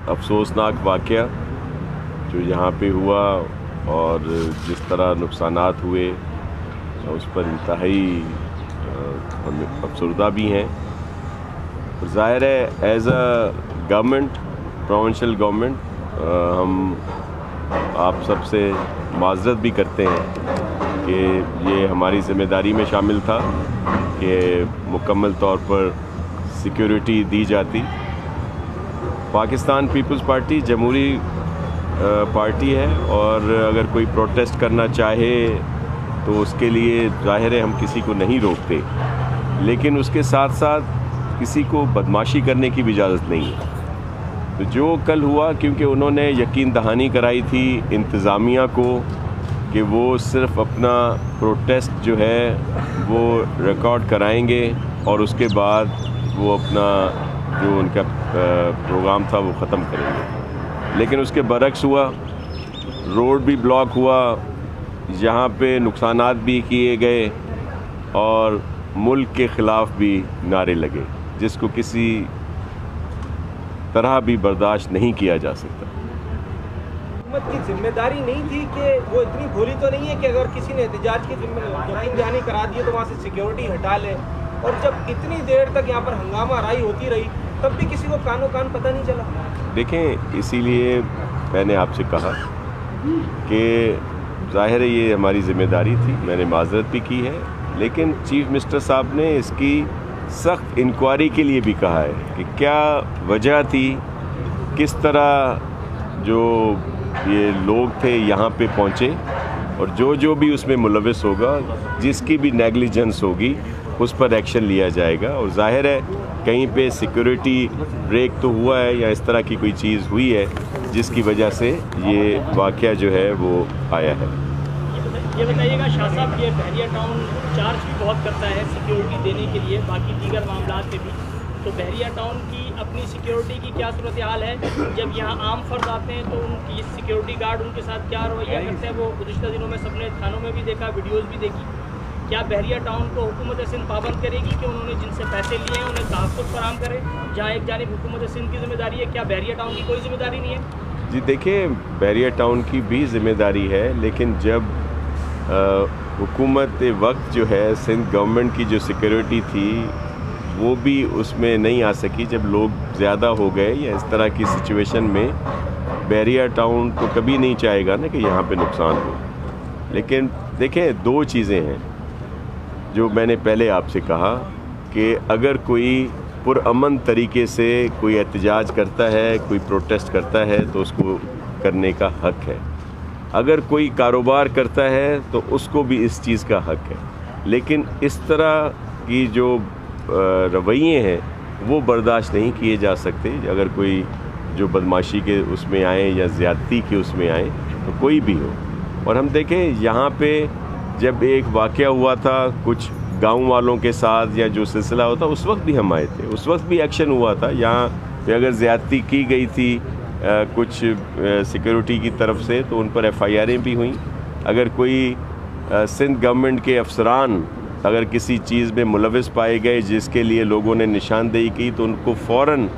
अफसोसनाक वाक़या जो यहाँ पे हुआ और जिस तरह नुकसानात हुए उस पर इंतहाई हम अफसरदा भी हैं। ज़ाहिर है as a government, provincial government, हम आप सबसे माज़रत भी करते हैं कि ये हमारी ज़िम्मेदारी में शामिल था कि मुकम्मल तौर पर सिक्योरिटी दी जाती। पाकिस्तान पीपल्स पार्टी जमहूरी पार्टी है और अगर कोई प्रोटेस्ट करना चाहे तो उसके लिए ज़ाहिर है हम किसी को नहीं रोकते, लेकिन उसके साथ साथ किसी को बदमाशी करने की भी इजाज़त नहीं है। तो जो कल हुआ, क्योंकि उन्होंने यकीन दहानी कराई थी इंतज़ामिया को कि वो सिर्फ़ अपना प्रोटेस्ट जो है वो रिकॉर्ड कराएंगे और उसके बाद वो अपना जो उनका प्रोग्राम था वो ख़त्म करेंगे, लेकिन उसके बरक्स हुआ। रोड भी ब्लॉक हुआ, यहाँ पे नुकसानात भी किए गए और मुल्क के ख़िलाफ़ भी नारे लगे, जिसको किसी तरह भी बर्दाश्त नहीं किया जा सकता। हुकूमत की जिम्मेदारी नहीं थी कि वो इतनी भोली तो नहीं है कि अगर किसी ने एहतजाज की यकीन दहानी करा दी है तो वहाँ से सिक्योरिटी हटा ले, और जब इतनी देर तक यहाँ पर हंगामा राई होती रही तब भी किसी को कानो कान पता नहीं चला। देखें, इसीलिए मैंने आपसे कहा कि ज़ाहिर है ये हमारी ज़िम्मेदारी थी, मैंने माज़रत भी की है, लेकिन चीफ मिनिस्टर साहब ने इसकी सख्त इंक्वायरी के लिए भी कहा है कि क्या वजह थी, किस तरह जो ये लोग थे यहाँ पे पहुँचे, और जो भी उसमें मुलविस होगा, जिसकी भी नेगलिजेंस होगी उस पर एक्शन लिया जाएगा। और ज़ाहिर है कहीं पे सिक्योरिटी ब्रेक तो हुआ है या इस तरह की कोई चीज़ हुई है जिसकी वजह से ये वाक़या जो है वो आया है। ये बताइएगा शाह साहब, ये बहरिया टाउन चार्ज भी बहुत करता है सिक्योरिटी देने के लिए बाकी दीगर मामला पे भी, तो बहरिया टाउन की अपनी सिक्योरिटी की क्या सूरत हाल है? जब यहाँ आम फर्द आते हैं तो उनकी सिक्योरिटी गार्ड उनके साथ क्या रवैया करते हैं? वो गुज़िश्ता दिनों में सबने थानों में भी देखा, वीडियोज़ भी देखी। क्या बहरिया टाउन को हुकूमत सिंध पाबंद करेगी कि उन्होंने जिनसे पैसे लिए हैं उन्हें तहफ़्फ़ुज़ फराहम करे? जहाँ एक जानिब हुकूमत सिंध की ज़िम्मेदारी है, क्या बहरिया टाउन की कोई ज़िम्मेदारी नहीं है? जी देखिए, बहरिया टाउन की भी ज़िम्मेदारी है, लेकिन जब हुकूमत वक्त जो है सिंध गवर्नमेंट की जो सिक्योरिटी थी वो भी उसमें नहीं आ सकी, जब लोग ज़्यादा हो गए या इस तरह की सिचुएशन में बहरिया टाउन तो कभी नहीं चाहेगा ना कि यहाँ पे नुकसान हो। लेकिन देखें, दो चीज़ें हैं जो मैंने पहले आपसे कहा कि अगर कोई पुरअमन तरीके से कोई एहतजाज करता है, कोई प्रोटेस्ट करता है तो उसको करने का हक है। अगर कोई कारोबार करता है तो उसको भी इस चीज़ का हक है, लेकिन इस तरह की जो रवैये हैं वो बर्दाश्त नहीं किए जा सकते। अगर कोई जो बदमाशी के उसमें आए या ज़्यादती के उसमें आए तो कोई भी हो। और हम देखें, यहाँ पे जब एक वाक़या हुआ था कुछ गांव वालों के साथ या जो सिलसिला होता, उस वक्त भी हम आए थे, उस वक्त भी एक्शन हुआ था। यहाँ पे अगर ज़्यादती की गई थी कुछ सिक्योरिटी की तरफ से तो उन पर FIR'ें भी हुई। अगर कोई सिंध गवर्नमेंट के अफसरान अगर किसी चीज़ में मुलविस पाए गए जिसके लिए लोगों ने निशानदेही की तो उनको फ़ौरन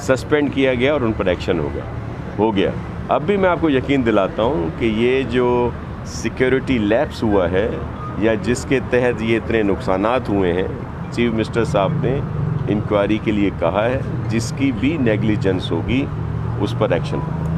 सस्पेंड किया गया और उन पर एक्शन हो गया। अब भी मैं आपको यकीन दिलाता हूँ कि ये जो सिक्योरिटी लैप्स हुआ है या जिसके तहत ये इतने नुकसानात हुए हैं, चीफ मिनिस्टर साहब ने इंक्वायरी के लिए कहा है, जिसकी भी नेगलिजेंस होगी उस पर एक्शन होगा।